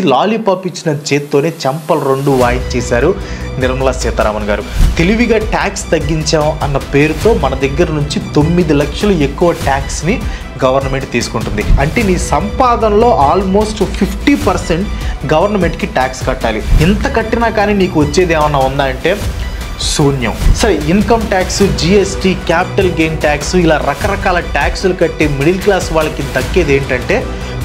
Lollipop ఇచ్చిన చేత్తోనే చెంపలు రెండు వాయించేశారు నిర్మలా సీతారామన్ గారు. తెలివిగా ట్యాక్స్ తగ్గించాం అన్న పేరుతో మన దగ్గర నుంచి 9 లక్షలు ఎక్కువ ట్యాక్స్ని గవర్నమెంట్ తీసుకుంటుంది. అంటే నీ సంపాదనలో ఆల్మోస్ట్ 50% గవర్నమెంట్కి ట్యాక్స్ కట్టాలి. ఇంత కట్టినా కానీ నీకు వచ్చేది ఏమన్నా ఉందా అంటే శూన్యం. సరే, income tax, GST, capital gain tax, ఇలా రకరకాల ట్యాక్సులు కట్టి మిడిల్ క్లాస్ వాళ్ళకి దక్కేది ఏంటంటే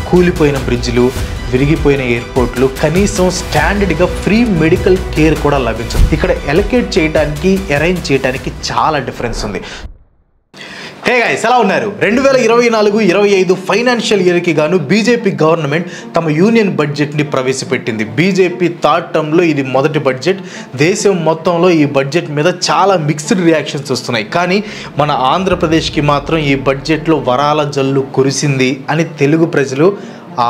కూలిపోయిన బ్రిడ్జ్లు, విరిగిపోయిన ఎయిర్పోర్ట్లు, కనీసం స్టాండర్డ్గా ఫ్రీ మెడికల్ కేర్ కూడా లభించదు. ఇక్కడ ఎలకేట్ చేయడానికి, అరేంజ్ చేయడానికి చాలా డిఫరెన్స్ ఉంది. హే గైస్, ఎలా ఉన్నారు? 2024-25 ఫైనాన్షియల్ ఇయర్కి గాను బీజేపీ గవర్నమెంట్ తమ యూనియన్ బడ్జెట్ని ప్రవేశపెట్టింది. బీజేపీ థర్డ్ టర్మ్లో ఇది మొదటి బడ్జెట్. దేశం మొత్తంలో ఈ బడ్జెట్ మీద చాలా మిక్స్డ్ రియాక్షన్స్ వస్తున్నాయి. కానీ మన ఆంధ్రప్రదేశ్కి మాత్రం ఈ బడ్జెట్లో వరాల జల్లు కురిసింది అని తెలుగు ప్రజలు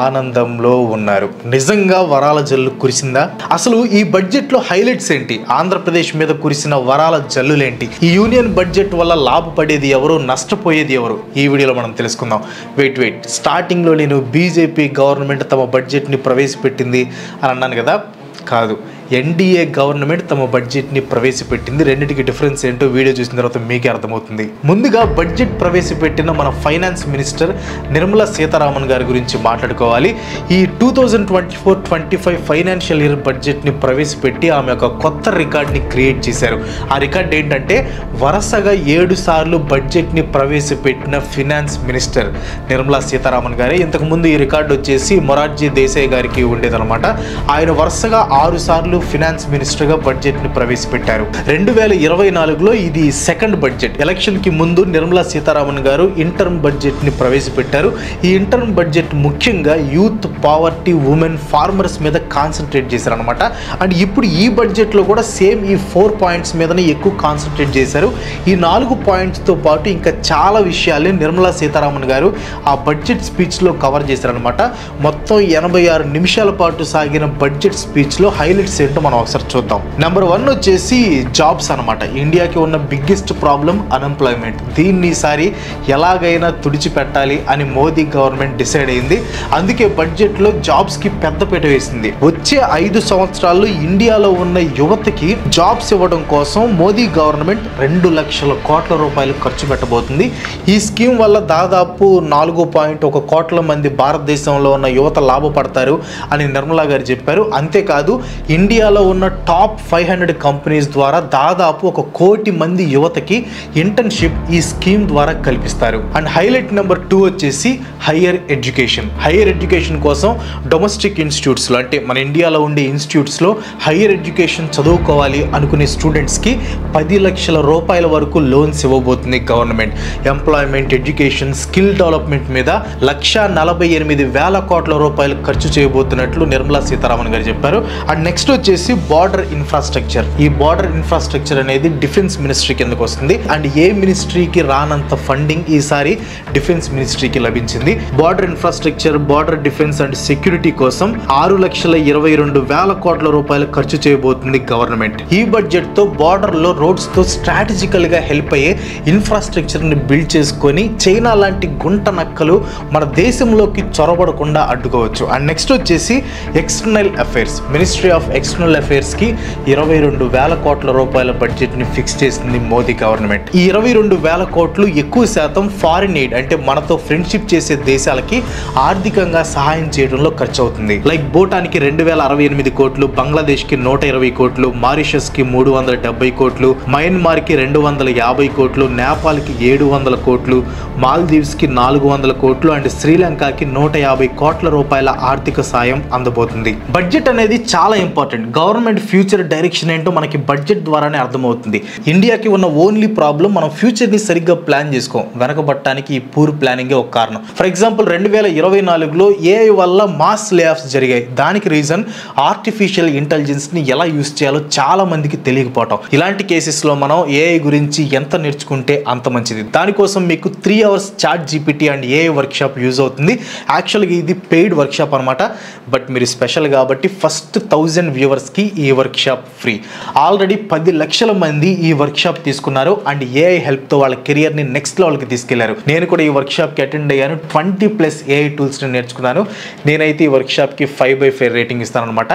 ఆనందంలో ఉన్నారు. నిజంగా వరాల జల్లు కురిసిందా? అసలు ఈ బడ్జెట్లో హైలైట్స్ ఏంటి? ఆంధ్రప్రదేశ్ మీద కురిసిన వరాల జల్లులేంటి? ఈ యూనియన్ బడ్జెట్ వల్ల లాభపడేది ఎవరు, నష్టపోయేది ఎవరు? ఈ వీడియోలో మనం తెలుసుకుందాం. వెయిట్ స్టార్టింగ్లో నేను బీజేపీ గవర్నమెంట్ తమ బడ్జెట్ని ప్రవేశపెట్టింది అని అన్నాను కదా. కాదు, ఎన్డీఏ గవర్నమెంట్ తమ బడ్జెట్ని ప్రవేశపెట్టింది. రెండింటికి డిఫరెన్స్ ఏంటో వీడియో చూసిన తర్వాత మీకే అర్థమవుతుంది. ముందుగా బడ్జెట్ ప్రవేశపెట్టిన మన ఫైనాన్స్ మినిస్టర్ నిర్మలా సీతారామన్ గారి గురించి మాట్లాడుకోవాలి. ఈ 2024-25 ఫైనాన్షియల్ ఇయర్ బడ్జెట్ని ప్రవేశపెట్టి ఆమె ఒక కొత్త రికార్డ్ని క్రియేట్ చేశారు. ఆ రికార్డ్ ఏంటంటే వరుసగా 7 సార్లు బడ్జెట్ని ప్రవేశపెట్టిన ఫినాన్స్ మినిస్టర్ నిర్మలా సీతారామన్ గారే. ఇంతకుముందు ఈ రికార్డు వచ్చేసి మొరార్జీ దేశాయ్ గారికి ఉండేదన్నమాట. ఆయన వరుసగా 6 సార్లు ఫినాన్స్ మినిస్టర్గా బడ్జెట్ని ప్రవేశపెట్టారు. 2024లో ఇది సెకండ్ బడ్జెట్. ఎలక్షన్కి ముందు నిర్మలా సీతారామన్ గారు ఇంటర్మ్ బడ్జెట్ని ప్రవేశపెట్టారు. ఈ ఇంటర్మ్ బడ్జెట్ ముఖ్యంగా యూత్, పావర్టీ, ఉమెన్, ఫార్మర్స్ మీద కాన్సన్ట్రేట్ చేశారనమాట. అండ్ ఇప్పుడు ఈ బడ్జెట్లో కూడా సేమ్ ఈ 4 పాయింట్స్ మీదనే ఎక్కువ కాన్సన్ట్రేట్ చేశారు. ఈ 4 పాయింట్స్తో పాటు ఇంకా చాలా విషయాల్ని నిర్మలా సీతారామన్ గారు ఆ బడ్జెట్ స్పీచ్లో కవర్ చేశారనమాట. మొత్తం 86 నిమిషాల పాటు సాగిన బడ్జెట్ స్పీచ్లో హైలైట్స్ ఏంటో మనం ఒకసారి చూద్దాం. నెంబర్ 1 వచ్చేసి జాబ్స్ అనమాట. ఇండియాకి ఉన్న బిగ్గెస్ట్ ప్రాబ్లం అన్ఎంప్లాయ్మెంట్. దీన్ని ఈసారి ఎలాగైనా తుడిచిపెట్టాలి అని మోదీ గవర్నమెంట్ డిసైడ్ అయింది. అందుకే బడ్జెట్లో జాబ్స్కి పెద్దపీట వేసింది. వచ్చే 5 సంవత్సరాల్లో ఇండియాలో ఉన్న యువతకి జాబ్స్ ఇవ్వడం కోసం మోదీ గవర్నమెంట్ 2 లక్షల కోట్ల రూపాయలు ఖర్చు పెట్టబోతుంది. ఈ స్కీమ్ వల్ల దాదాపు 4.1 కోట్ల మంది భారతదేశంలో ఉన్న యువత లాభపడతారు అని నిర్మలా గారు చెప్పారు. అంతేకాదు, ఇండియాలో ఉన్న టాప్ 500 కంపెనీస్ ద్వారా దాదాపు 1 కోటి మంది యువతకి ఇంటర్న్షిప్ ఈ స్కీమ్ ద్వారా కల్పిస్తారు. అండ్ హైలైట్ నెంబర్ 2 వచ్చేసి హైయర్ ఎడ్యుకేషన్. హైయర్ ఎడ్యుకేషన్ కోసం డొమెస్టిక్ ఇన్స్టిట్యూట్స్లో, అంటే మన ఇండియాలో ఉండే ఇన్స్టిట్యూట్స్లో హైయర్ ఎడ్యుకేషన్ చదువుకోవాలి అనుకునే స్టూడెంట్స్కి 10 లక్షల రూపాయల వరకు లోన్స్ ఇవ్వబోతుంది government. Employment, education, skill development మీద 1,48,000 కోట్ల రూపాయలు ఖర్చు చేయబోతున్నట్లు నిర్మలా సీతారామన్ గారు చెప్పారు. అండ్ నెక్స్ట్ వచ్చేసి బార్డర్ ఇన్ఫ్రాస్ట్రక్చర్. ఈ బార్డర్ ఇన్ఫ్రాస్ట్రక్చర్ అనేది డిఫెన్స్ మినిస్ట్రీ కిందకు వస్తుంది. అండ్ ఏ మినిస్ట్రీకి రానంత ఫండింగ్ ఈసారి డిఫెన్స్ మినిస్ట్రీకి లభించింది. Border infrastructure, border defence and security కోసం 6,22,000 కోట్ల రూపాయలు ఖర్చు చేయబోతుంది గవర్నమెంట్. ఈ బడ్జెట్ తో బార్డర్ లో రోడ్స్ తో స్ట్రాటజికల్ గా హెల్ప్ అయ్యే ఇన్ఫ్రాస్ట్రక్చర్ ని బిల్డ్ చేసుకొని చైనా లాంటి గుంట నక్కలు మన దేశంలోకి చొరబడకుండా అడ్డుకోవచ్చు. అండ్ నెక్స్ట్ వచ్చేసి external affairs. Ministry of external affairs కి 22,000 కోట్ల రూపాయల బడ్జెట్ ని ఫిక్స్ చేసింది మోదీ గవర్నమెంట్. ఈ 22,000 కోట్లు ఎక్కువ శాతం ఫారిన్ ఎయిడ్, అంటే మనతో ఫ్రెండ్షిప్ చేసే దేశాలకి ఆర్థికంగా సహాయం చేయడంలో ఖర్చు అవుతుంది. లైక్ భూటాన్కి 2,068 కోట్లు, బంగ్లాదేశ్ కి 120 కోట్లు, మారిషస్ కి 370 కోట్లు, మయన్మార్ కి 250 కోట్లు, నేపాల్ కి 700 కోట్లు, మాల్దీవ్స్ కి 400 కోట్లు అండ్ శ్రీలంకకి 150 కోట్ల రూపాయల ఆర్థిక సాయం అందబోతుంది. బడ్జెట్ అనేది చాలా ఇంపార్టెంట్. గవర్నమెంట్ ఫ్యూచర్ డైరెక్షన్ ఏంటో మనకి బడ్జెట్ ద్వారానే అర్థమవుతుంది. ఇండియాకి ఉన్న ఓన్లీ ప్రాబ్లం మనం ఫ్యూచర్ని సరిగ్గా ప్లాన్ చేసుకోం. వెనకబట్టడానికి ఈ పూర్ ప్లానింగే ఒక కారణం. ఫర్ ఎగ్జాంపుల్ 2024లో ఏఐ వల్ల మాస్ లే ఆఫ్స్ జరిగాయి. దానికి రీజన్ ఆర్టిఫిషియల్ ఇంటెలిజెన్స్ని ఎలా యూస్ చేయాలో చాలా మందికి తెలియకపోవటం. ఇలాంటి కేసెస్లో మనం ఏఐ గురించి ఎంత నేర్చుకుంటే అంత మంచిది. దానికోసం మీకు 3 hours chat GPT and AI workshop use అవుతుంది. యాక్చువల్గా ఇది పెయిడ్ వర్క్షాప్ అనమాట. బట్ మీరు స్పెషల్ కాబట్టి ఫస్ట్ 1000 వ్యూవర్స్కి ఈ వర్క్షాప్ ఫ్రీ. ఆల్రెడీ 10 లక్షల మంది ఈ వర్క్షాప్ తీసుకున్నారు అండ్ ఏఐ హెల్ప్తో వాళ్ళ కెరియర్ని నెక్స్ట్ లెవెల్కి తీసుకెళ్లారు. నేను కూడా ఈ వర్క్షాప్కి అటెండ్ అయ్యాను. 20+ ఏఐ టూల్స్ని నేర్చుకున్నాను. నేనైతే ఈ వర్క్షాప్కి 5/5 రేటింగ్ ఇస్తాను అనమాట.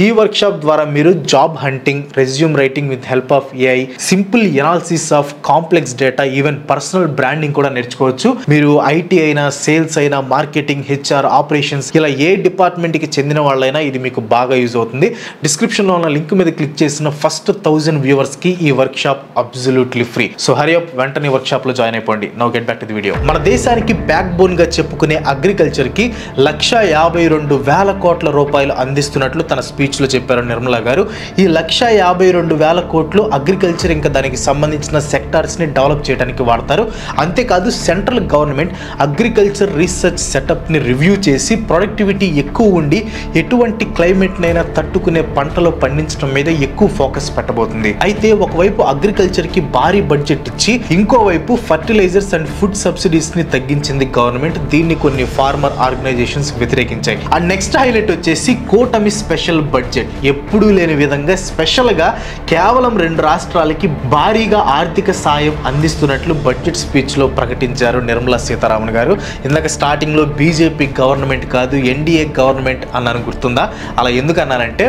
ఈ వర్క్షాప్ ద్వారా మీరు job hunting, resume writing with help of AI, simple analysis of complex data, even personal branding కూడా నేర్చుకోవచ్చు. మీరు ఐటీ అయినా, సేల్స్ అయినా, మార్కెటింగ్, హెచ్ఆర్, ఆపరేషన్స్, ఇలా ఏ డిపార్ట్మెంట్కి చెందిన వాళ్ళైనా ఇది మీకు బాగా యూజ్ అవుతుంది. డిస్క్రిప్షన్లో ఉన్న లింక్ మీద క్లిక్ చేసిన ఫస్ట్ 1000 వ్యూవర్స్కి ఈ workshop absolutely free. So Hari up, వెంటనే వర్క్షాప్లో జాయిన్ అయిపోండి. Now get back to the video. మన దేశానికి బ్యాక్ బోన్గా చెప్పుకునే అగ్రికల్చర్కి 1,52,000 కోట్ల రూపాయలు అందిస్తున్నట్లు తన స్పీచ్లో చెప్పారు నిర్మలా గారు. ఈ 1,52,000 కోట్లు అగ్రికల్చర్ ఇంకా దానికి సంబంధించిన సెక్టార్స్ని డెవలప్ చేయడానికి వాడతారు. అంతేకాదు సెంట్రల్ గవర్నమెంట్ అగ్రికల్చర్ రీసెర్చ్ సెటప్ని రివ్యూ చేసి ప్రొడక్టివిటీ ఎక్కువ ఉండి ఎటువంటి క్లైమేట్నైనా తట్టుకునే పంటలో పండించడం మీద ఎక్కువ ఫోకస్ పెట్టబోతుంది. అయితే ఒకవైపు అగ్రికల్చర్కి భారీ బడ్జెట్ ఇచ్చి ఇంకోవైపు ఫర్టిలైజర్స్ అండ్ ఫుడ్ సబ్సిడీస్ని తగ్గించింది గవర్నమెంట్. దీన్ని కొన్ని ఫార్మర్ ఆర్గనైజేషన్స్ వ్యతిరేకించాయి. అండ్ నెక్స్ట్ హైలైట్ వచ్చేసి కూటమి స్పెషల్ బడ్జెట్. ఎప్పుడూ లేని విధంగా స్పెషల్గా కేవలం 2 రాష్ట్రాలకి భారీగా ఆర్థిక సాయం అందిస్తున్నట్లు బడ్జెట్ స్పీచ్లో ప్రకటించారు నిర్మలా సీతారామన్ గారు. ఇందాక స్టార్టింగ్లో బీజేపీ గవర్నమెంట్ కాదు ఎన్డీఏ గవర్నమెంట్ అన్నాను, గుర్తుందా? అలా ఎందుకు అన్నానంటే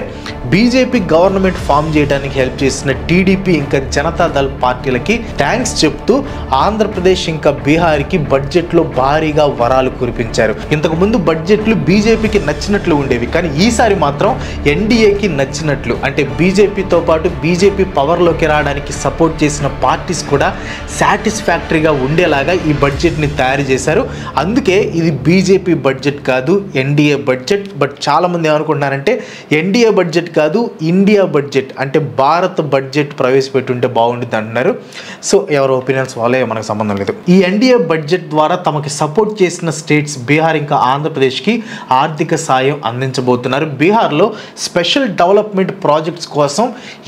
బీజేపీ గవర్నమెంట్ ఫామ్ చేయడానికి హెల్ప్ చేసిన టీడీపీ ఇంకా జనతాదళ్ పార్టీలకి థ్యాంక్స్ చెప్తూ ఆంధ్రప్రదేశ్ ఇంకా బీహార్కి బడ్జెట్లో భారీగా వరాలు కురిపించారు. ఇంతకు ముందు బడ్జెట్లు బీజేపీకి నచ్చినట్లు ఉండేవి, కానీ ఈసారి మాత్రం ఎన్డీఏకి నచ్చినట్లు, అంటే బీజేపీతో పాటు బీజేపీ పవర్లోకి రావడానికి సపోర్ట్ చేసిన పార్టీస్ కూడా సాటిస్ఫాక్టరీగా ఉండేలాగా ఈ బడ్జెట్ని తయారు చేశారు. అందుకే ఇది బీజేపీ బడ్జెట్ కాదు ఎన్డీఏ బడ్జెట్. బట్ చాలామంది ఏమనుకుంటున్నారంటే ఎన్డీఏ బడ్జెట్ కాదు ఇండియా బడ్జెట్, అంటే భారత్ బడ్జెట్ ప్రవేశపెట్టుంటే బాగుంటుంది అంటున్నారు. సో ఎవరి ఒపీనియన్స్ వాళ్ళే, మనకు సంబంధం లేదు. ఈ ఎన్డీఏ బడ్జెట్ ద్వారా తమకి సపోర్ట్ చేసిన స్టేట్స్ బీహార్ ఇంకా ఆంధ్రప్రదేశ్కి ఆర్థిక సాయం అందించబోతున్నారు. బీహార్లో స్పెషల్ డెవలప్మెంట్ ప్రాజెక్ట్స్ కోసం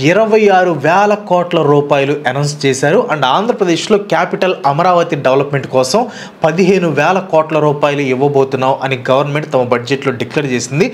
26,000 కోట్ల రూపాయలు అనౌన్స్ చేశారు. అండ్ ఆంధ్రప్రదేశ్లో క్యాపిటల్ అమరావతి డెవలప్మెంట్ కోసం 15,000 కోట్ల రూపాయలు ఇవ్వబోతున్నాం అని గవర్నమెంట్ తమ బడ్జెట్లో డిక్లేర్ చేసింది.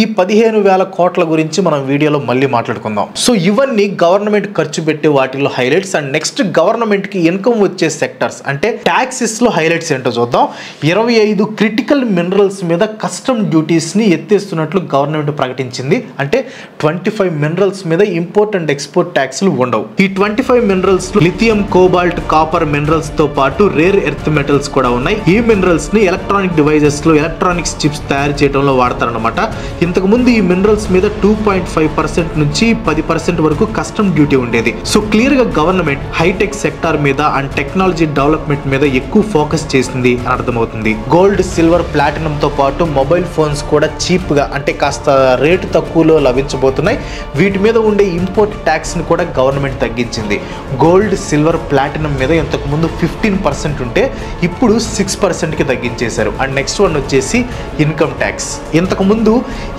ఈ 15,000 కోట్ల గురించి మనం వీడియోలో మళ్ళీ మాట్లాడుకుందాం. సో ఇవన్నీ గవర్నమెంట్ ఖర్చు పెట్టే వాటిలో హైలైట్స్. అండ్ నెక్స్ట్ గవర్నమెంట్కి ఇన్కమ్ వచ్చే సెక్టర్స్ అంటే ట్యాక్సెస్లో హైలైట్స్ ఏంటో చూద్దాం. 25 క్రిటికల్ మినరల్స్ మీద కస్టమ్ డ్యూటీస్ని ఎత్తేస్తున్నట్లు గవర్నమెంట్ ప్రకటించింది. అంటే 25 మినరల్స్ మీద ఇంపోర్ట్ అండ్ ఎక్స్పోర్ట్ ట్యాక్స్లు ఉండవు. ఈ 25 minerals lithium, cobalt, copper minerals తో పాటు రేర్ ఎర్త్ మెటల్స్ కూడా ఉన్నాయి. ఈ మినరల్స్ ని ఎలక్ట్రానిక్ డివైజెస్ లో, ఎలక్ట్రానిక్స్ చిప్స్ తయారు చేయడంలో వాడతారనమాట. ఇంతకు ముందు ఈ మినరల్స్ మీద 2.5% నుంచి 10% వరకు కస్టమ్ డ్యూటీ ఉండేది. సో క్లియర్ గా గవర్నమెంట్ హైటెక్ సెక్టార్ మీద అండ్ టెక్నాలజీ డెవలప్మెంట్ మీద ఎక్కువ ఫోకస్ చేసింది అని అర్థమవుతుంది. గోల్డ్, సిల్వర్, ప్లాటినం తో పాటు మొబైల్ ఫోన్స్ కూడా చీప్ గా, అంటే కాస్త రేటు తక్కువలో లభించబోతున్నాయి. వీటి మీద ఉండే ఇంపోర్ట్ ట్యాక్స్ ని కూడా గవర్నమెంట్ తగ్గించింది. గోల్డ్, సిల్వర్, ప్లాటినం మీద ఇంతకు ముందు 15% ఉంటే ఇప్పుడు 6%కి తగ్గించేశారు. అండ్ నెక్స్ట్ వన్ వచ్చేసి ఇన్కమ్ ట్యాక్స్. ఇంతకు ముందు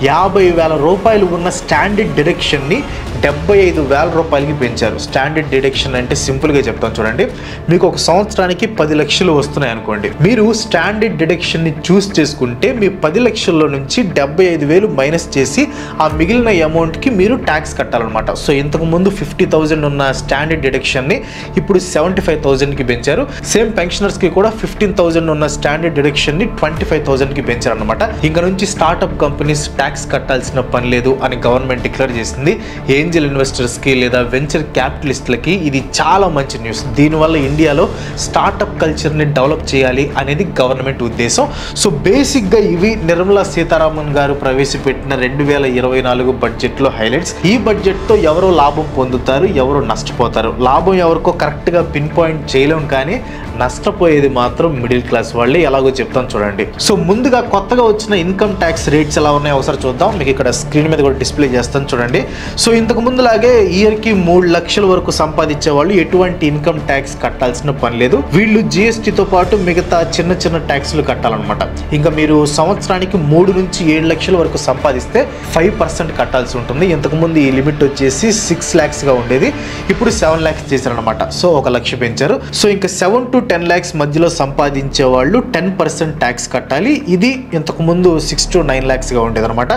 50,000 రూపాయలు ఉన్న స్టాండర్డ్ డిడక్షన్ని 75,000 రూపాయలకి పెంచారు. స్టాండర్డ్ డిడక్షన్ అంటే సింపుల్గా చెప్తాను చూడండి. మీకు ఒక సంవత్సరానికి 10 లక్షలు వస్తున్నాయి అనుకోండి. మీరు స్టాండర్డ్ డిడక్షన్ని చూస్ చేసుకుంటే మీ 10 లక్షల్లో నుంచి 75,000 మైనస్ చేసి ఆ మిగిలిన అమౌంట్కి మీరు ట్యాక్స్ కట్టాలన్నమాట. సో ఇంతకు ముందు 50,000 ఉన్న స్టాండర్డ్ డిడక్షన్ని ఇప్పుడు 75,000కి పెంచారు. సేమ్ పెన్షనర్స్కి కూడా 15,000 ఉన్న స్టాండర్డ్ డిడక్షన్ని 25,000కి పెంచారనమాట. ఇంకా నుంచి స్టార్ట్అప్ కంపెనీస్ ట్యాక్స్ కట్టాల్సిన పని లేదు అని గవర్నమెంట్ డిక్లేర్ చేసింది. ఏంజల్ ఇన్వెస్టర్స్కి లేదా వెంచర్ క్యాపిటలిస్ట్లకి ఇది చాలా మంచి న్యూస్. దీనివల్ల ఇండియాలో స్టార్ట్అప్ కల్చర్ని డెవలప్ చేయాలి అనేది గవర్నమెంట్ ఉద్దేశం. సో బేసిక్గా ఇవి నిర్మలా సీతారామన్ గారు ప్రవేశపెట్టిన 2024 బడ్జెట్లో హైలైట్స్. ఈ బడ్జెట్తో ఎవరో లాభం పొందుతారు, ఎవరో నష్టపోతారు. లాభం ఎవరికో కరెక్ట్గా పిన్ పాయింట్ చేయలేం, కానీ నష్టపోయేది మాత్రం మిడిల్ క్లాస్ వాళ్ళే. ఎలాగో చెప్తాను చూడండి. సో ముందుగా కొత్తగా వచ్చిన ఇన్కమ్ ట్యాక్స్ రేట్స్ ఎలా ఉన్నాయో ఒకసారి చూద్దాం. మీకు ఇక్కడ స్క్రీన్ మీద కూడా డిస్ప్లే చేస్తాను చూడండి. సో ఇంతకు ముందులాగే ఇయర్కి 3 లక్షల వరకు సంపాదించే వాళ్ళు ఎటువంటి ఇన్కమ్ ట్యాక్స్ కట్టాల్సిన పని లేదు. వీళ్ళు జిఎస్టీతో పాటు మిగతా చిన్న చిన్న ట్యాక్స్లు కట్టాలన్నమాట. ఇంకా మీరు సంవత్సరానికి 3 నుంచి 7 లక్షల వరకు సంపాదిస్తే 5% కట్టాల్సి ఉంటుంది. ఇంతకుముందు ఈ లిమిట్ వచ్చేసి 6 lakhsగా ఉండేది, ఇప్పుడు 7 lakhs చేశారనమాట. సో 1 లక్ష పెంచారు. సో ఇంకా 7 to 10 lakhs మధ్యలో సంపాదించే వాళ్ళు 10% ట్యాక్స్ కట్టాలి. ఇది ఇంతకుముందు 6 to 9 lakhsగా ఉండేది అనమాట.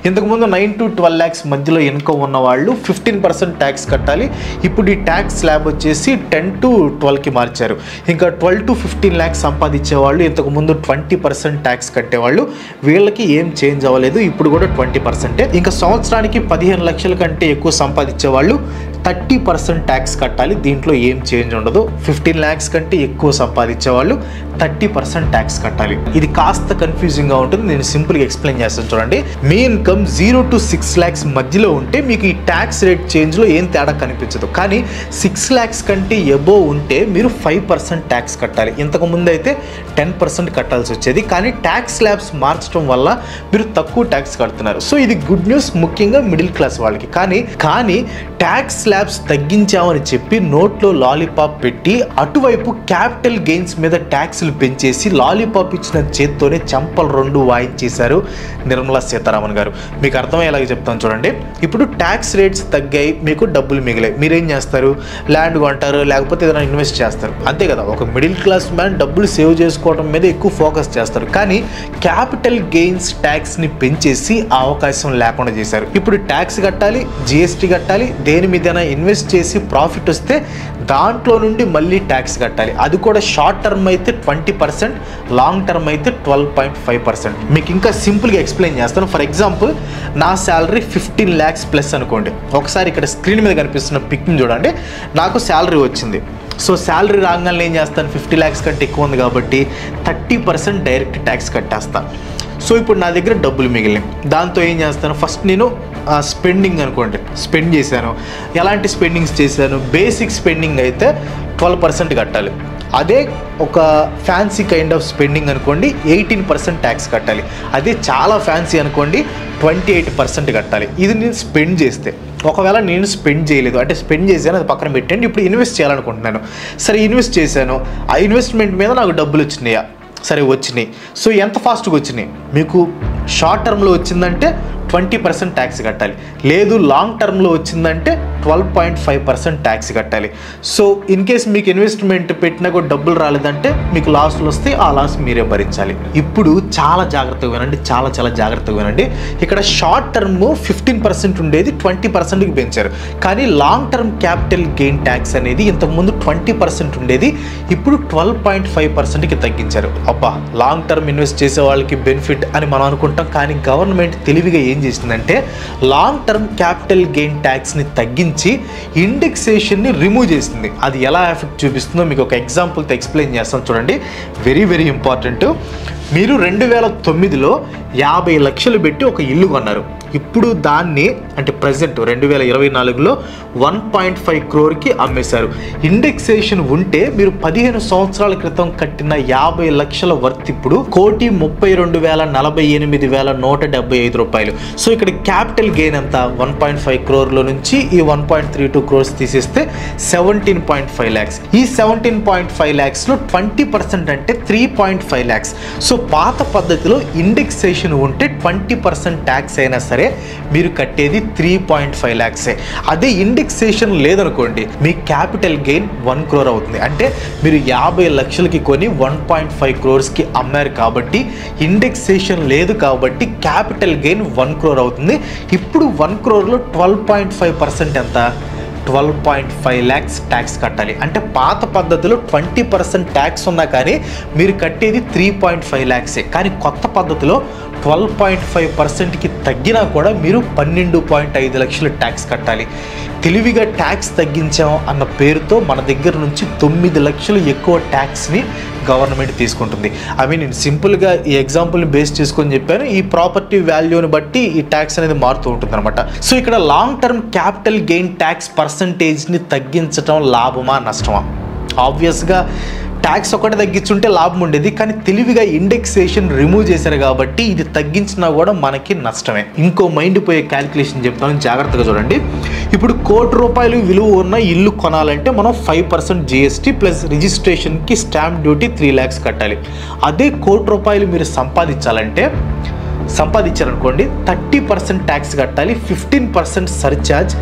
ఇంతకుముందు 9 to 12 12 lakhs మధ్యలో ఇన్కమ్ ఉన్న వాళ్ళు 15% ట్యాక్స్ కట్టాలి. ఇప్పుడు ఈ ట్యాక్స్ స్లాబ్ వచ్చేసి 10 to 12కి మార్చారు. ఇంకా 12 to 15 lakhs సంపాదించే వాళ్ళు ఇంతకుముందు 20% ట్యాక్స్ కట్టేవాళ్ళు, వీళ్ళకి ఏం చేంజ్ అవ్వలేదు, ఇప్పుడు కూడా 20%. ఇంకా సంవత్సరానికి 15 లక్షల కంటే ఎక్కువ సంపాదించే వాళ్ళు 30% ట్యాక్స్ కట్టాలి, దీంట్లో ఏం చేంజ్ ఉండదు. 15 lakhs కంటే ఎక్కువ సంపాదించే వాళ్ళు 30% ట్యాక్స్ కట్టాలి. ఇది కాస్త కన్ఫ్యూజింగ్గా ఉంటుంది, నేను సింపుల్గా ఎక్స్ప్లెయిన్ చేస్తాను చూడండి. మీ ఇన్కమ్ 0 to 6 lakhs మధ్యలో ఉంటే మీకు ఈ ట్యాక్స్ రేట్ చేంజ్లో ఏం తేడా కనిపించదు. కానీ 6 lakhs కంటే ఎబోవ్ ఉంటే మీరు 5% ట్యాక్స్ కట్టాలి. ఇంతకుముందు అయితే 10% కట్టాల్సి వచ్చేది, కానీ ట్యాక్స్ స్లాబ్స్ మార్చడం వల్ల మీరు తక్కువ ట్యాక్స్ కడుతున్నారు. సో ఇది గుడ్ న్యూస్, ముఖ్యంగా మిడిల్ క్లాస్ వాళ్ళకి. కానీ ట్యాక్స్ స్లాబ్స్ తగ్గించామని చెప్పి నోట్లో లాలీపాప్ పెట్టి అటువైపు క్యాపిటల్ గెయిన్స్ మీద ట్యాక్స్లు పెంచేసి లాలీపాప్ ఇచ్చిన చేత్తోనే చంపలు 2 వాయించేశారు నిర్మలా సీతారామన్ గారు. మీకు అర్థమయ్యేలాగా చెప్తాను చూడండి. ఇప్పుడు ట్యాక్స్ రేట్స్ తగ్గాయి, మీకు డబ్బులు మిగిలాయి, మీరేం చేస్తారు? ల్యాండ్ కొంటారు, లేకపోతే ఏదైనా ఇన్వెస్ట్ చేస్తారు, అంతే కదా. ఒక మిడిల్ క్లాస్ మ్యాన్ డబ్బులు సేవ్ చేసుకోవడం మీద ఎక్కువ ఫోకస్ చేస్తారు. కానీ క్యాపిటల్ గెయిన్స్ ట్యాక్స్ని పెంచేసి ఆ అవకాశం లేకుండా చేశారు. ఇప్పుడు ట్యాక్స్ కట్టాలి, జిఎస్టీ కట్టాలి, దేని మీదైనా ఇన్వెస్ట్ చేసి ప్రాఫిట్ వస్తే దాంట్లో నుండి మళ్ళీ ట్యాక్స్ కట్టాలి. అది కూడా షార్ట్ టర్మ్ అయితే 20%, లాంగ్ టర్మ్ అయితే 12.5%. మీకు ఇంకా సింపుల్గా ఎక్స్ప్లెయిన్ చేస్తాను. ఫర్ ఎగ్జాంపుల్, నా శాలరీ 15 lakhs ప్లస్ అనుకోండి. ఒకసారి ఇక్కడ స్క్రీన్ మీద కనిపిస్తున్న పిక్ని చూడండి. నాకు శాలరీ వచ్చింది. సో శాలరీ రాగానే ఏం చేస్తాను? 50 lakhs కంటే ఎక్కువ ఉంది కాబట్టి 30% డైరెక్ట్ ట్యాక్స్ కట్టేస్తాను. సో ఇప్పుడు నా దగ్గర డబ్బులు మిగిలినాయి, దాంతో ఏం చేస్తాను? ఫస్ట్ నేను స్పెండింగ్ అనుకోండి, స్పెండ్ చేశాను. ఎలాంటి స్పెండింగ్స్ చేశాను? బేసిక్ స్పెండింగ్ అయితే 12% కట్టాలి. అదే ఒక ఫ్యాన్సీ కైండ్ ఆఫ్ స్పెండింగ్ అనుకోండి 18% ట్యాక్స్ కట్టాలి. అదే చాలా ఫ్యాన్సీ అనుకోండి 28% కట్టాలి. ఇది నేను స్పెండ్ చేస్తే. ఒకవేళ నేను స్పెండ్ చేయలేదు అంటే స్పెండ్ చేశాను, అది పక్కన పెట్టండి. ఇప్పుడు ఇన్వెస్ట్ చేయాలనుకుంటున్నాను. సరే, ఇన్వెస్ట్ చేశాను, ఆ ఇన్వెస్ట్మెంట్ మీద నాకు డబ్బులు వచ్చినాయా? సరే, వచ్చినాయి. సో ఎంత ఫాస్ట్గా వచ్చినాయి? మీకు షార్ట్ టర్మ్లో వచ్చిందంటే 20% ట్యాక్స్ కట్టాలి, లేదు లాంగ్ టర్మ్లో వచ్చిందంటే 12.5% ట్యాక్స్ కట్టాలి. సో ఇన్ కేస్ మీకు ఇన్వెస్ట్మెంట్ పెట్టినా కూడా డబ్బులు రాలేదంటే మీకు లాస్లు వస్తే ఆ లాస్ మీరే భరించాలి. ఇప్పుడు చాలా జాగ్రత్తగా వినండి, చాలా జాగ్రత్తగా వినండి. ఇక్కడ షార్ట్ టర్మ్ 15% ఉండేది 20%కి పెంచారు. కానీ long term capital gain tax అనేది ఇంతకుముందు 20% ఉండేది, ఇప్పుడు 12.5%కి తగ్గించారు. అబ్బా, లాంగ్ టర్మ్ ఇన్వెస్ట్ చేసే వాళ్ళకి బెనిఫిట్ అని మనం అనుకుంటాం. కానీ గవర్నమెంట్ తెలివిగా ఏం చేసిందంటే లాంగ్ టర్మ్ క్యాపిటల్ గెయిన్ ట్యాక్స్ని తగ్గించి ఇండెక్సేషన్ని రిమూవ్ చేసింది. అది ఎలా ఎఫెక్ట్ చూపిస్తుందో మీకు ఒక ఎగ్జాంపుల్తో ఎక్స్ప్లెయిన్ చేస్తాను చూడండి. Very important. మీరు 2009లో 50 లక్షలు పెట్టి ఒక ఇల్లు కొన్నారు. ఇప్పుడు దాన్ని అంటే ప్రజెంట్ 2024లో 1.5 crore అమ్మేశారు. ఇండెక్సేషన్ ఉంటే మీరు 15 సంవత్సరాల క్రితం కట్టిన 50 లక్షల వర్త్ ఇప్పుడు 1,32,48,175 రూపాయలు. సో ఇక్కడ క్యాపిటల్ గెయిన్ అంతా 1.5 crore నుంచి ఈ 1.32 crores తీసేస్తే 17.5 lakhs. ఈ 17.5 lakhsలో 20% అంటే 3.5 lakhs. సో పాత పద్ధతిలో ఇండెక్సేషన్ ఉంటే 20% ట్యాక్స్ అయినా సరే మీరు కట్టేది 3.5 lakhs. అదే ఇండెక్సేషన్ లేదనుకోండి మీ క్యాపిటల్ గెయిన్ 1 crore అవుతుంది. అంటే మీరు 50 లక్షలకి కొని 1.5 crores అమ్మారు కాబట్టి ఇండెక్సేషన్ లేదు కాబట్టి క్యాపిటల్ గెయిన్ 1 crore అవుతుంది. ఇప్పుడు 1 crore 12.5% ఎంత? 12.5 lakhs ట్యాక్స్ కట్టాలి. అంటే పాత పద్ధతిలో 20% ట్యాక్స్ ఉన్నా కానీ మీరు కట్టేది 3.5 lakhs. కానీ కొత్త పద్ధతిలో 12.5%కి తగ్గినా కూడా మీరు 12.5 లక్షలు ట్యాక్స్ కట్టాలి. తెలివిగా ట్యాక్స్ తగ్గించాం అన్న పేరుతో మన దగ్గర నుంచి 9 లక్షలు ఎక్కువ ట్యాక్స్ని గవర్నమెంట్ తీసుకుంటుంది. నేను సింపుల్గా ఈ ఎగ్జాంపుల్ని బేస్ చేసుకొని చెప్పాను. ఈ ప్రాపర్టీ వాల్యూని బట్టి ఈ ట్యాక్స్ అనేది మారుతూ ఉంటుంది అనమాట. సో ఇక్కడ long term capital gain tax పర్సంటేజ్ని తగ్గించడం లాభమా నష్టమా? ఆబ్వియస్గా ట్యాక్స్ ఒకటి తగ్గించుంటే లాభం ఉండేది, కానీ తెలివిగా ఇండెక్సేషన్ రిమూవ్ చేశారు కాబట్టి ఇది తగ్గించినా కూడా మనకి నష్టమే. ఇంకో మైండ్ పోయే క్యాలిక్యులేషన్ చెప్తాను, జాగ్రత్తగా చూడండి. ఇప్పుడు ₹1,00,00,000 విలువ ఉన్న ఇల్లు కొనాలంటే మనం 5% GST ప్లస్ రిజిస్ట్రేషన్కి స్టాంప్ డ్యూటీ 3 lakhs కట్టాలి. అదే ₹1,00,00,000 మీరు సంపాదించారనుకోండి 30% ట్యాక్స్ కట్టాలి, 15% సర్ఛార్జ్,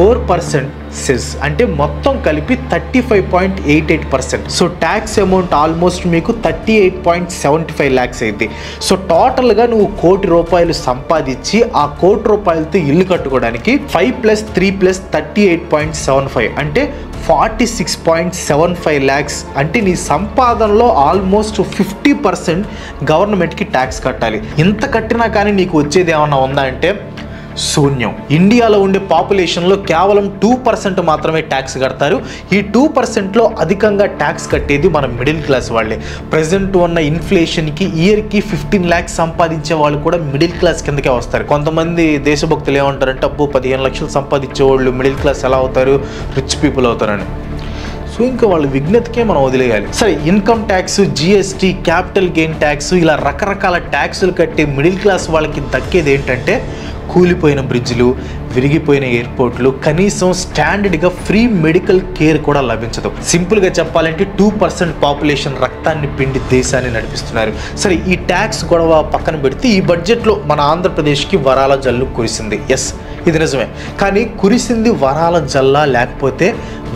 4% సెస్, అంటే మొత్తం కలిపి 35.88%. సో ట్యాక్స్ అమౌంట్ ఆల్మోస్ట్ మీకు 38.75 lakhs అయింది. సో టోటల్గా నువ్వు ₹1,00,00,000 సంపాదించి ఆ ₹1,00,00,000తో ఇల్లు కట్టుకోవడానికి 5+3+38.75 అంటే 46.75 lakhs, అంటే నీ సంపాదనలో ఆల్మోస్ట్ 50% గవర్నమెంట్కి ట్యాక్స్ కట్టాలి. ఇంత కట్టినా కానీ నీకు వచ్చేది ఏమన్నా ఉందా అంటే శూన్యం. ఇండియాలో ఉండే పాపులేషన్లో కేవలం 2% మాత్రమే ట్యాక్స్ కడతారు. ఈ 2%లో అధికంగా ట్యాక్స్ కట్టేది మన మిడిల్ క్లాస్ వాళ్ళే. ప్రజెంట్ ఉన్న ఇన్ఫ్లేషన్కి ఇయర్కి 15 lakhs సంపాదించే వాళ్ళు కూడా మిడిల్ క్లాస్ కిందకే వస్తారు. కొంతమంది దేశభక్తులు ఏమంటారంటే అబ్బో 15 లక్షలు సంపాదించే వాళ్ళు మిడిల్ క్లాస్ ఎలా అవుతారు, రిచ్ పీపుల్ అవుతారని. సో ఇంకా వాళ్ళ విజ్ఞతకే మనం వదిలేయాలి. సరే, income tax, GST, capital gain tax, ఇలా రకరకాల ట్యాక్సులు కట్టే మిడిల్ క్లాస్ వాళ్ళకి దక్కేది ఏంటంటే కూలిపోయిన బ్రిడ్జ్లు, విరిగిపోయిన ఎయిర్పోర్ట్లు, కనీసం స్టాండర్డ్గా ఫ్రీ మెడికల్ కేర్ కూడా లభించదు. సింపుల్గా చెప్పాలంటే 2% పాపులేషన్ రక్తాన్ని పిండి దేశాన్ని నడిపిస్తున్నారు. సరే, ఈ ట్యాక్స్ గొడవ పక్కన పెడితే ఈ బడ్జెట్లో మన ఆంధ్రప్రదేశ్కి వరాల జల్లు కురిసింది. ఎస్, ఇది నిజమే. కానీ కురిసింది వరాల జల్లా లేకపోతే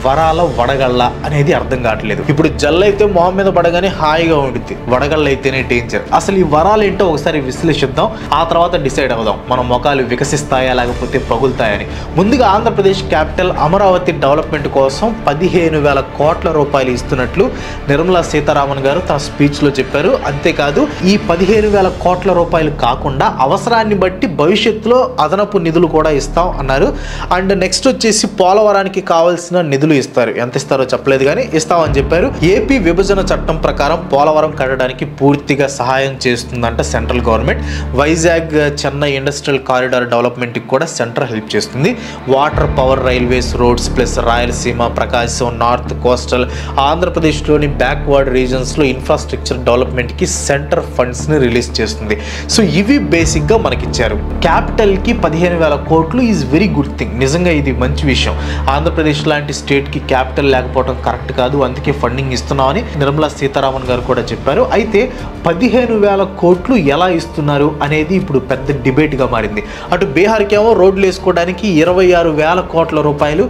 వరాల వడగళ్ళ అనేది అర్థం కావట్లేదు. ఇప్పుడు జల్లైతే మొహం మీద పడగానే హాయిగా ఉంటుంది, వడగళ్ళ అయితేనే డేంజర్. అసలు ఈ వరాలు ఏంటో ఒకసారి విశ్లేషిద్దాం, ఆ తర్వాత డిసైడ్ అవుదాం మన మొఖాలు వికసిస్తాయా లేకపోతే పగులుతాయని. ముందుగా ఆంధ్రప్రదేశ్ క్యాపిటల్ అమరావతి డెవలప్మెంట్ కోసం 15,000 కోట్ల రూపాయలు ఇస్తున్నట్లు నిర్మలా సీతారామన్ గారు తన స్పీచ్లో చెప్పారు. అంతేకాదు, ఈ 15,000 కోట్ల రూపాయలు కాకుండా అవసరాన్ని బట్టి భవిష్యత్తులో అదనపు నిధులు కూడా ఇస్తాం అన్నారు. అండ్ నెక్స్ట్ వచ్చేసి పోలవరానికి కావాల్సిన నిధులు ఇస్తారు. ఎంత ఇస్తారో చెప్పలేదు కానీ ఇస్తామని చెప్పారు. ఏపీ విభజన చట్టం ప్రకారం పోలవరం కట్టడానికి పూర్తిగా సహాయం చేస్తుందంట central government. Vizag Chennai industrial corridor డెవలప్మెంట్కి కూడా సెంటర్ హెల్ప్ చేస్తుంది. Water, power, railways, roads plus Rayalaseema, Prakasam, north coastal, ఆంధ్రప్రదేశ్లోని బ్యాక్వర్డ్ రీజన్స్లో ఇన్ఫ్రాస్ట్రక్చర్ డెవలప్మెంట్కి సెంటర్ ఫండ్స్ని రిలీజ్ చేస్తుంది. సో ఇవి బేసిక్గా మనకిచ్చారు. క్యాపిటల్కి 15,000 కోట్లు ఈజ్ వెరీ గుడ్ థింగ్. నిజంగా ఇది మంచి విషయం. ఆంధ్రప్రదేశ్ లాంటి స్టేట్కి క్యాపిటల్ లేకపోవడం కరెక్ట్ కాదు, అందుకే ఫండింగ్ ఇస్తున్నామని నిర్మలా సీతారామన్ గారు కూడా చెప్పారు. అయితే 15,000 కోట్లు ఎలా ఇస్తున్నారు అనేది ఇప్పుడు పెద్ద డిబేట్గా మారింది. అటు బీహార్కి ఏమో రోడ్లు వేసుకోవడానికి 26,000 కోట్ల రూపాయలు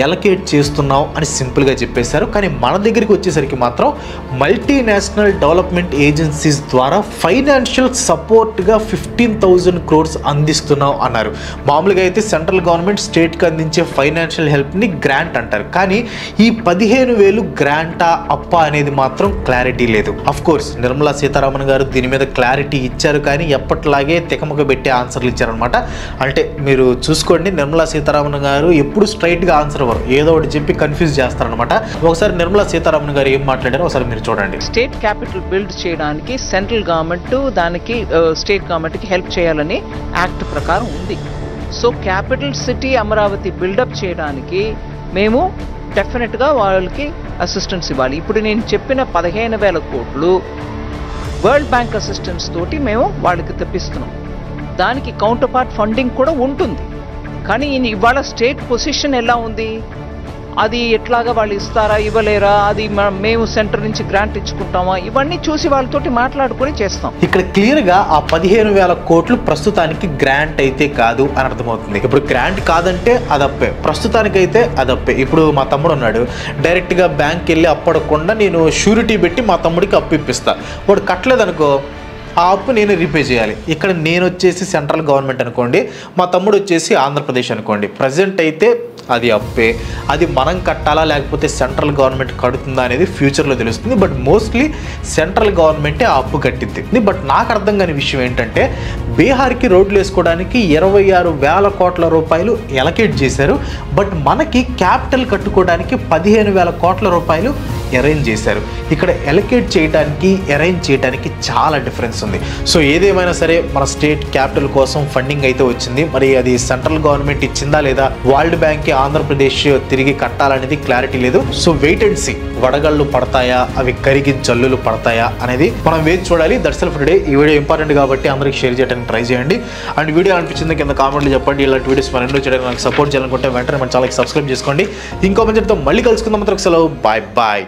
ఎలకేట్ చేస్తున్నాం అని సింపుల్గా చెప్పేశారు. కానీ మన దగ్గరికి వచ్చేసరికి మాత్రం మల్టీనేషనల్ డెవలప్మెంట్ ఏజెన్సీస్ ద్వారా ఫైనాన్షియల్ సపోర్ట్గా 15,000 crores అందిస్తున్నాం అన్నారు. మామూలుగా అయితే సెంట్రల్ గవర్నమెంట్ స్టేట్కి అందించే ఫైనాన్షియల్ హెల్ప్ని గ్రాంట్ అంటారు. కానీ ఈ 15,000 గ్రాంటా అప్పా అనేది మాత్రం క్లారిటీ లేదు. అఫ్ కోర్స్ నిర్మలా సీతారామన్ గారు దీని మీద క్లారిటీ ఇచ్చారు, కానీ ఎప్పటిలాగే తికమక పెట్టే ఆన్సర్లు ఇచ్చారనమాట. అంటే మీరు చూసుకోండి, నిర్మలా సీతారామన్ గారు ఎప్పుడు స్ట్రైట్గా ఆన్సర్ ఇవ్వరు, ఏదో ఒకటి చెప్పి కన్ఫ్యూజ్ చేస్తారనమాట. ఒకసారి నిర్మలా సీతారామన్ గారు ఏం మాట్లాడారో ఒకసారి మీరు చూడండి. స్టేట్ క్యాపిటల్ బిల్డ్ చేయడానికి సెంట్రల్ గవర్నమెంట్ దానికి స్టేట్ గవర్నమెంట్కి హెల్ప్ చేయాలని యాక్ట్ ప్రకారం ఉంది. So capital city Amaravati build up చేయడానికి మేము డెఫినెట్గా వాళ్ళకి అసిస్టెన్స్ ఇవ్వాలి. ఇప్పుడు నేను చెప్పిన 15,000 కోట్లు వరల్డ్ బ్యాంక్ అసిస్టెన్స్ తోటి మేము వాళ్ళకి తెప్పిస్తున్నాం. దానికి కౌంటర్ పార్ట్ ఫండింగ్ కూడా ఉంటుంది. కానీ ఇవాళ స్టేట్ పొజిషన్ ఎలా ఉంది, అది ఎట్లాగా వాళ్ళు ఇస్తారా ఇవ్వలేరా, అది మేము సెంటర్ నుంచి గ్రాంట్ ఇచ్చుకుంటామా, ఇవన్నీ చూసి వాళ్ళతోటి మాట్లాడుకొని చేస్తాం. ఇక్కడ క్లియర్గా ఆ 15,000 కోట్లు ప్రస్తుతానికి గ్రాంట్ అయితే కాదు అని అర్థమవుతుంది. ఇప్పుడు గ్రాంట్ కాదంటే అదప్పే, ప్రస్తుతానికైతే అదప్పే. ఇప్పుడు మా తమ్ముడు ఉన్నాడు, డైరెక్ట్గా బ్యాంక్కి వెళ్ళి అప్పడకుండా నేను షూరిటీ పెట్టి మా తమ్ముడికి అప్పు ఇప్పిస్తా. వాడు కట్టలేదనుకో, ఆ అప్పు నేను రీపే చేయాలి. ఇక్కడ నేను వచ్చేసి సెంట్రల్ గవర్నమెంట్ అనుకోండి, మా తమ్ముడు వచ్చేసి ఆంధ్రప్రదేశ్ అనుకోండి. ప్రజెంట్ అయితే అది అప్పే. అది మనం కట్టాలా లేకపోతే సెంట్రల్ గవర్నమెంట్ కడుతుందా అనేది ఫ్యూచర్లో తెలుస్తుంది. బట్ మోస్ట్లీ సెంట్రల్ గవర్నమెంటే ఆ అప్పు కట్టింది. బట్ నాకు అర్థం కాని విషయం ఏంటంటే, బీహార్కి రోడ్లు వేసుకోవడానికి 26,000 కోట్ల రూపాయలు ఎలకేట్ చేశారు. బట్ మనకి క్యాపిటల్ కట్టుకోవడానికి 15,000 కోట్ల రూపాయలు అరేంజ్ చేశారు. ఇక్కడ ఎలకేట్ చేయడానికి అరేంజ్ చేయడానికి చాలా డిఫరెన్స్ ఉంది. సో ఏదేమైనా సరే మన స్టేట్ క్యాపిటల్ కోసం ఫండింగ్ అయితే వచ్చింది. మరి అది సెంట్రల్ గవర్నమెంట్ ఇచ్చిందా లేదా, వరల్డ్ బ్యాంక్కి ఆంధ్రప్రదేశ్ తిరిగి కట్టాలనేది క్లారిటీ లేదు. సో వెయిట్ అండ్ సీ, వడగళ్ళు పడతాయా, అవి కరిగి జల్లులు పడతాయా అనేది మనం వేచి చూడాలి. That's all for today. ఈ వీడియో ఇంపార్టెంట్ కాబట్టి అందరికి షేర్ చేయడానికి ట్రై చేయండి. అండ్ వీడియో అనిపించింది కింద కామెంట్లు చెప్పండి. ఇలాంటి వీడియోస్ మనం ఎన్నో చేయడానికి నాకు సపోర్ట్ చేయాలనుకుంటే వెంటనే మన ఛానల్కి సబ్స్క్రైబ్ చేసుకోండి. ఇంకో మంచితో మళ్ళీ కలుసుకుందాం. మాత్రం సెలవు, బాయ్ బాయ్.